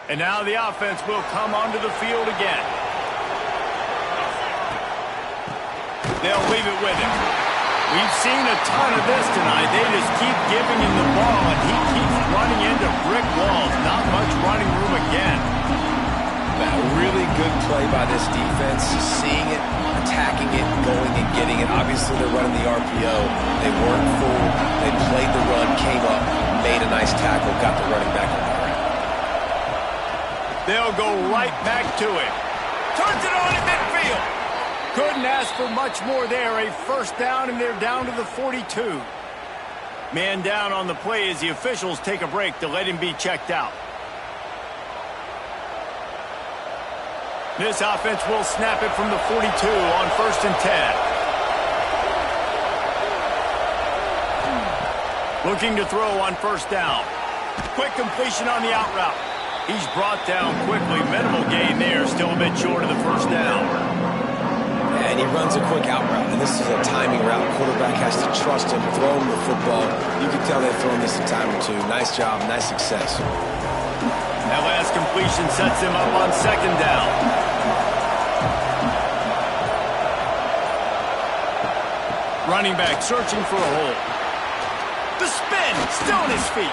And now the offense will come onto the field again. They'll leave it with him. We've seen a ton of this tonight. They just keep giving him the ball, and he keeps running into brick walls. Not much running room again. A really good play by this defense. Seeing it, attacking it, going and getting it. Obviously, they're running the RPO. They weren't fooled. They played the run, came up, made a nice tackle, got the running back on the ground. They'll go right back to him. Turns it on in midfield. Couldn't ask for much more there. A first down, and they're down to the 42. Man down on the play as the officials take a break to let him be checked out. This offense will snap it from the 42 on 1st and 10. Looking to throw on 1st down. Quick completion on the out route. He's brought down quickly. Minimal gain there. Still a bit short of the 1st down. And he runs a quick out route. And this is a timing route. Quarterback has to trust him, throw him the football. You can tell they've thrown this a time or two. Nice job, nice success. That last completion sets him up on 2nd down. Running back searching for a hole. The spin, still on his feet.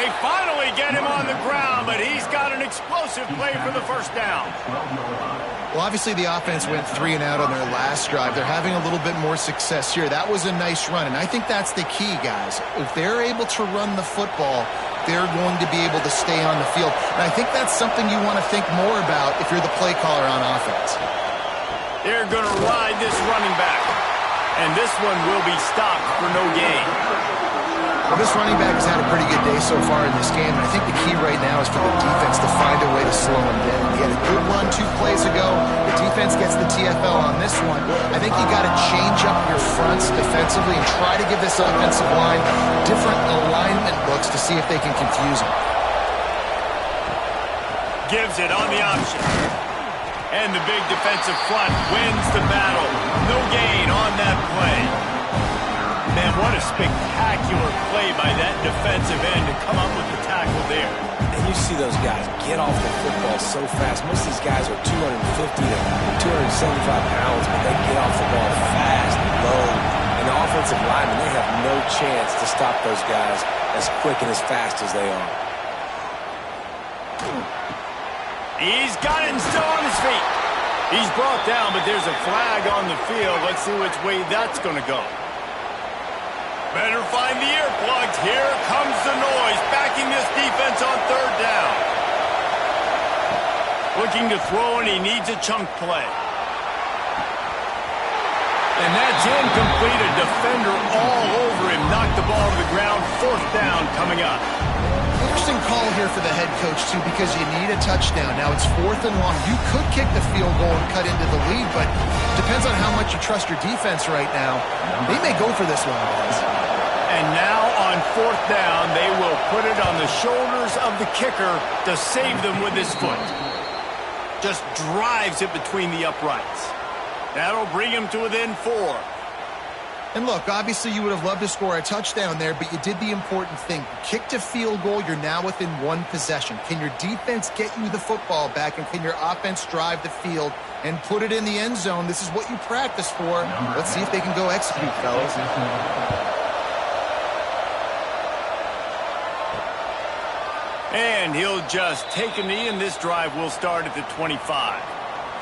They finally get him on the ground, but he's got an explosive play for the 1st down. Well, obviously the offense went 3 and out on their last drive. They're having a little bit more success here. That was a nice run, and I think that's the key, guys. If they're able to run the football, they're going to be able to stay on the field. And I think that's something you want to think more about if you're the play caller on offense. They're going to ride this running back. And this one will be stopped for no gain. Well, this running back has had a pretty good day so far in this game, and I think the key right now is for the defense to find a way to slow him down. He had a good run 2 plays ago. The defense gets the TFL on this one. I think you got to change up your fronts defensively and try to give this offensive line different alignment looks to see if they can confuse him. Gives it on the option. And the big defensive front wins the battle. No gain on that play. Man, what a spectacular play by that defensive end to come up with the tackle there. And you see those guys get off the football so fast. Most of these guys are 250 to 275 pounds, but they get off the ball fast, low. And the offensive linemen, they have no chance to stop those guys as quick and as fast as they are. He's got it and still on his feet. He's brought down, but there's a flag on the field. Let's see which way that's going to go. Better find the earplugs. Here comes the noise, backing this defense on 3rd down. Looking to throw, and he needs a chunk play. And that's incomplete. A defender all over him. Knocked the ball to the ground. 4th down coming up. Interesting call here for the head coach, too, because you need a touchdown. Now it's 4th and long. You could kick the field goal and cut into the lead, but depends on how much you trust your defense right now. They may go for this one, guys. And now on 4th down, they will put it on the shoulders of the kicker to save them with his foot. Just drives it between the uprights. That'll bring him to within 4. And look, obviously you would have loved to score a touchdown there, but you did the important thing. Kicked a field goal, you're now within 1 possession. Can your defense get you the football back, and can your offense drive the field and put it in the end zone? This is what you practice for. Let's see if they can go execute, fellas. And he'll just take a knee, and this drive will start at the 25.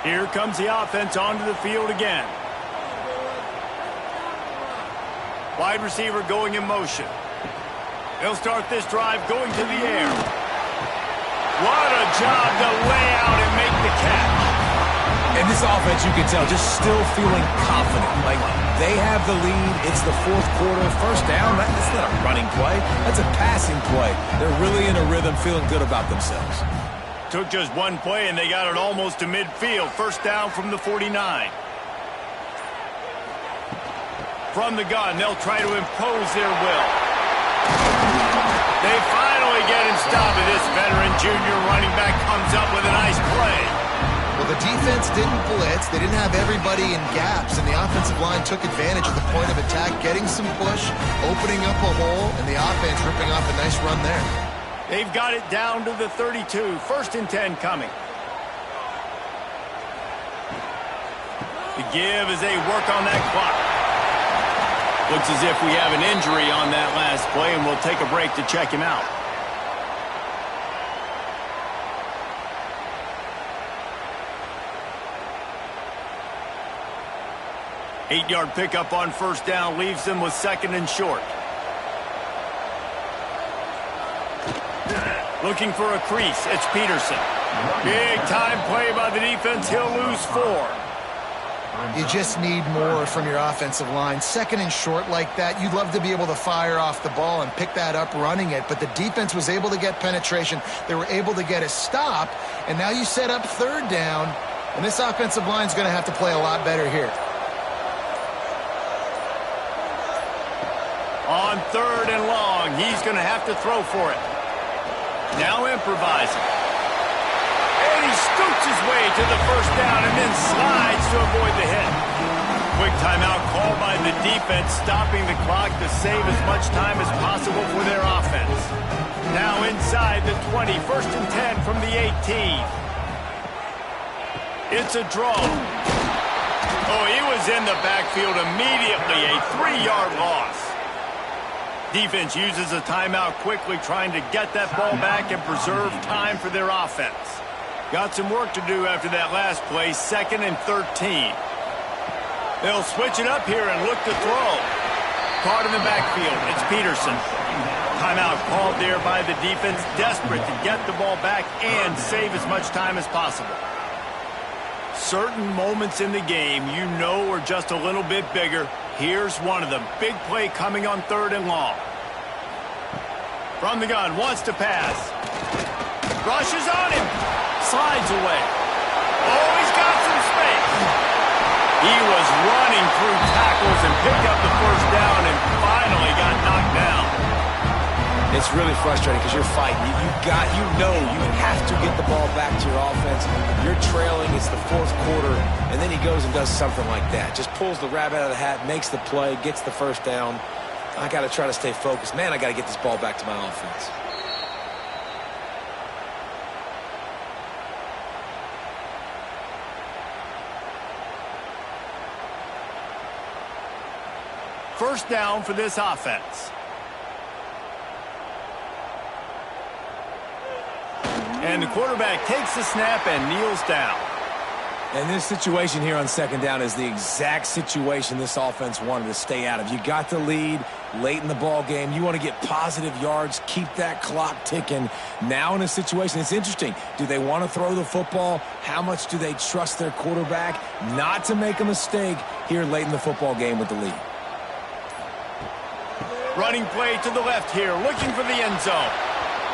Here comes the offense onto the field again. Wide receiver going in motion. They'll start this drive going to the air. What a job to lay out and make the catch. And this offense, you can tell, just still feeling confident. Like, they have the lead. It's the 4th quarter. 1st down, that's not a running play. That's a passing play. They're really in a rhythm, feeling good about themselves. Took just 1 play, and they got it almost to midfield. 1st down from the 49. From the gun, they'll try to impose their will. They finally get him stopped, and this veteran junior running back comes up with a nice play. Well, the defense didn't blitz. They didn't have everybody in gaps, and the offensive line took advantage of the point of attack, getting some push, opening up a hole, and the offense ripping off a nice run there. They've got it down to the 32. First and 10 coming. The give as they work on that clock. Looks as if we have an injury on that last play, and we'll take a break to check him out. Eight-yard pickup on first down leaves them with second and short. Looking for a crease. It's Peterson. Big time play by the defense. He'll lose 4. You just need more from your offensive line. Second and short like that, you'd love to be able to fire off the ball and pick that up running it, but the defense was able to get penetration. They were able to get a stop, and now you set up third down, and this offensive line is going to have to play a lot better here. On third and long, he's going to have to throw for it. Now improvising. And he scoots his way to the first down and then slides to avoid the hit. Quick timeout called by the defense, stopping the clock to save as much time as possible for their offense. Now inside the 20, first and 10 from the 18. It's a draw. Oh, he was in the backfield immediately, a 3-yard loss. Defense uses a timeout quickly, trying to get that ball back and preserve time for their offense. Got some work to do after that last play, second and 13. They'll switch it up here and look to throw. Caught in the backfield, it's Peterson. Timeout called there by the defense, desperate to get the ball back and save as much time as possible. Certain moments in the game you know are just a little bit bigger. Here's one of them. Big play coming on third and long. From the gun, wants to pass. Rushes on him. Slides away. Oh, he's got some space. He was running through tackles and picked up the first down and finally got knocked down. It's really frustrating because you're fighting. You have to get the ball back to your offense. You're trailing. It's the fourth quarter, and then he goes and does something like that. Just pulls the rabbit out of the hat, makes the play, gets the first down. I got to try to stay focused. Man, I got to get this ball back to my offense. First down for this offense. And the quarterback takes the snap and kneels down. And this situation here on second down is the exact situation this offense wanted to stay out of. You got the lead late in the ball game. You want to get positive yards, keep that clock ticking. Now in a situation, it's interesting. Do they want to throw the football? How much do they trust their quarterback not to make a mistake here late in the football game with the lead? Running play to the left here, looking for the end zone.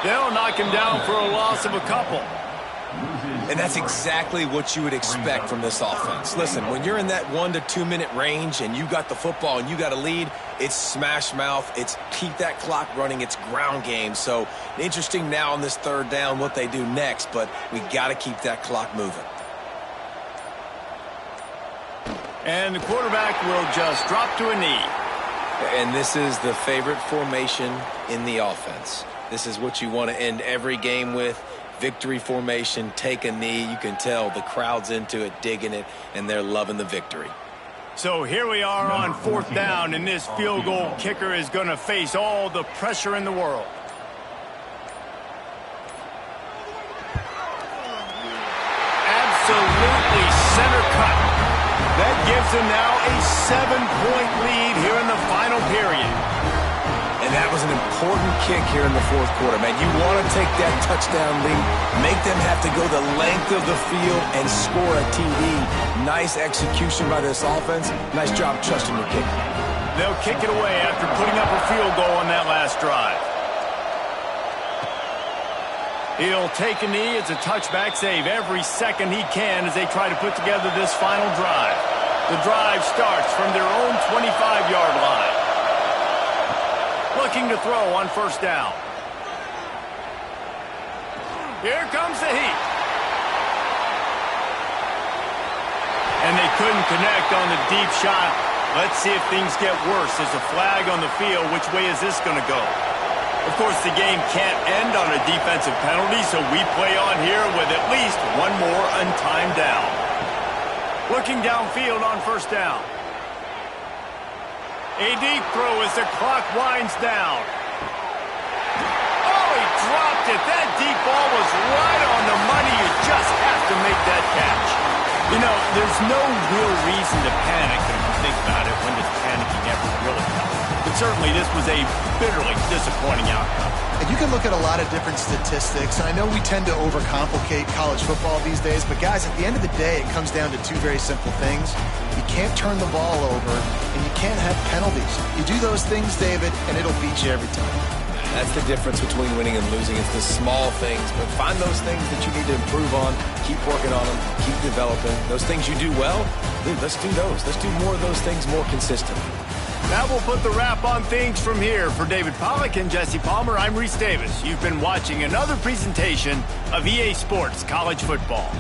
They'll knock him down for a loss of a couple. And that's exactly what you would expect from this offense. Listen, when you're in that 1 to 2 minute range and you got the football and you got a lead, it's smash mouth, it's keep that clock running, it's ground game. So interesting now on this third down what they do next, but we got to keep that clock moving. And the quarterback will just drop to a knee. And this is the favorite formation in the offense. This is what you want to end every game with. Victory formation, take a knee. You can tell the crowd's into it, digging it, and they're loving the victory. So here we are on fourth down, and this field goal kicker is going to face all the pressure in the world. Absolutely center cut. That gives them now a 7-point lead here in the final period. And that was an important kick here in the fourth quarter, man. You want to take that touchdown lead, make them have to go the length of the field and score a TD. Nice execution by this offense. Nice job trusting your kicker. They'll kick it away after putting up a field goal on that last drive. He'll take a knee. It's a touchback save every second he can as they try to put together this final drive. The drive starts from their own 25-yard line. Looking to throw on first down. Here comes the heat. And they couldn't connect on the deep shot. Let's see if things get worse. There's a flag on the field. Which way is this going to go? Of course, the game can't end on a defensive penalty, so we play on here with at least one more untimed down. Looking downfield on first down. A deep throw as the clock winds down. Oh, he dropped it. That deep ball was right on the money. You just have to make that catch. You know, there's no real reason to panic if you think about it when does panicking ever really come. But certainly this was a bitterly disappointing outcome. And you can look at a lot of different statistics, and I know we tend to overcomplicate college football these days, but guys, at the end of the day, it comes down to two very simple things. You can't turn the ball over, and you can't have penalties. You do those things, David, and it'll beat you every time. That's the difference between winning and losing. It's the small things, but find those things that you need to improve on, keep working on them, keep developing. Those things you do well, dude, let's do those. Let's do more of those things more consistently. That will put the wrap on things from here. For David Pollack and Jesse Palmer, I'm Reese Davis. You've been watching another presentation of EA Sports College Football.